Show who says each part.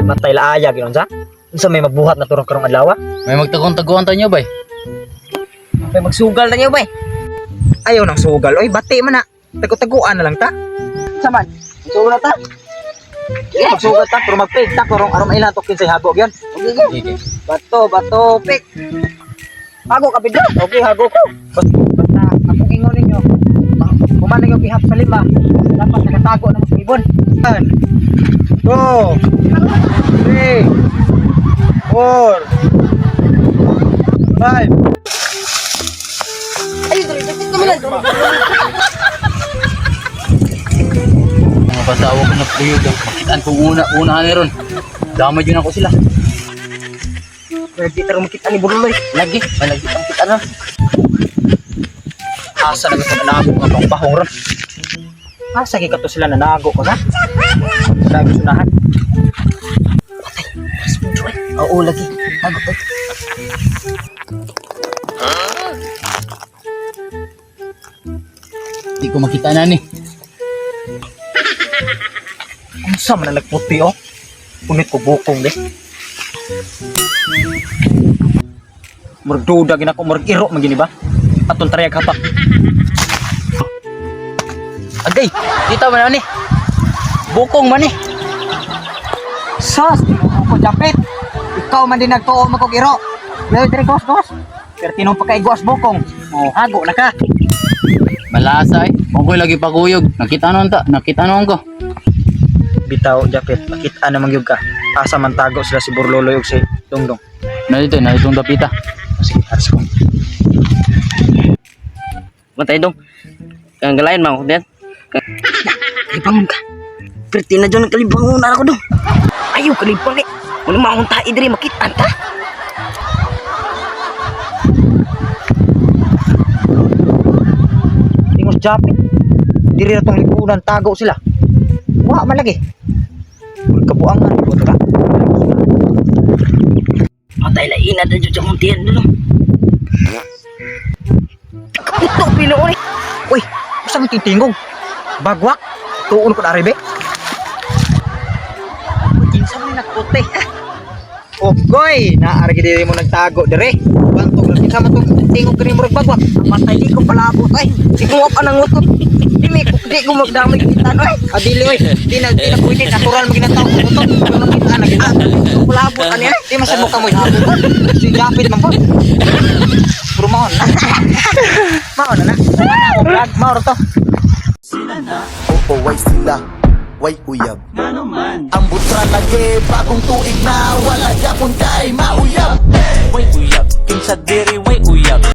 Speaker 1: Matay laaya ginon sa. Unsa may mabuhat na turong karong adlaw?
Speaker 2: May magtagong-taguan ta nyo bay.
Speaker 1: May magsugal na niyo ba? Ayaw nang sugal. Oy, bati man na. Tago-taguan na lang ta. Saman. Sugal na ta. Magsugal ta pero magpig ta karong aron mailan to kinsay hago gyan. Okay. Bato, pik. Hago ka bigla. Okay, hago ko. Basta akong ingon ninyo. Kuman yung ihap sa lima. Dapat nakatago na mo sa ibon. 1, 2, 3, 4, 5.
Speaker 2: Mga pasawa ko na puyog. Makitaan kong una ni ron. Damay yun ako sila.
Speaker 1: Pwede tayo makita ni Buruloy.
Speaker 2: Lagi ang kita na.
Speaker 1: Asa na ito nanago mga pang bahong ron. Asa ka to sila nanago ko na. Lagi sunahan. Patay. Mas medyo eh. Oo lagi. Nago to.
Speaker 2: Di ko makita na ni.
Speaker 1: Ang sama na nagputi oh. Punit ko bukong deh. Merduda gina ko mergiro magini ba? Aton trayag hapak.
Speaker 2: Agay, kita man ni. Bukong man ni.
Speaker 1: Sos, ko japit. Ikaw man din nagtuo mo kog iro. Leo dire gos. Pero tinong pagkaigwas bukong. Oh, hago na ka.
Speaker 2: Malasa eh. Kung ko'y lagi paguyog. Nakita noon ko.
Speaker 1: Bitaw japit, makita naman gyud ka. Asa man tago sila si Burloloy ug si Dongdong.
Speaker 2: Narito itong dapita.
Speaker 1: Sige, haras ko.
Speaker 3: Matay dong. Kang galayan mang kudet. Kalibangon ka. Perti na dyan kalibangon na ako dong. Ayaw kalibang eh. Muna mahong tayo diri makita ta.
Speaker 1: Tingos japit. Diri na tong lipunan tago sila. Wa man lagi. Kabuangan ko ta.
Speaker 3: Matay la ina da dyan mong tiyan dong.
Speaker 1: Ito pinuon. Uy, usa man titingog. Bagwak. Tuon ko na ribe. Kinsa man nagputi. Ogoy, naari diri mo nagtago dire. Bantog na kinsa man tong tingog kini mo bagwak. Matay di ko palabot ay. Siguro pa nang ngutot. Di ko magdamay kita oy. Adili oy. Di na pwede natural mo ginataw ko to. Makita na kita. Palabot ani ay. Di masad mo kamoy habot. Si Japit man po. Puro mahon na. Mahon na. Mahon to.
Speaker 4: Oo, way sila, way uyab. Ang butra lagi, bagong tuig na wala yapon kay mauyab. Way uyab, kinsa diri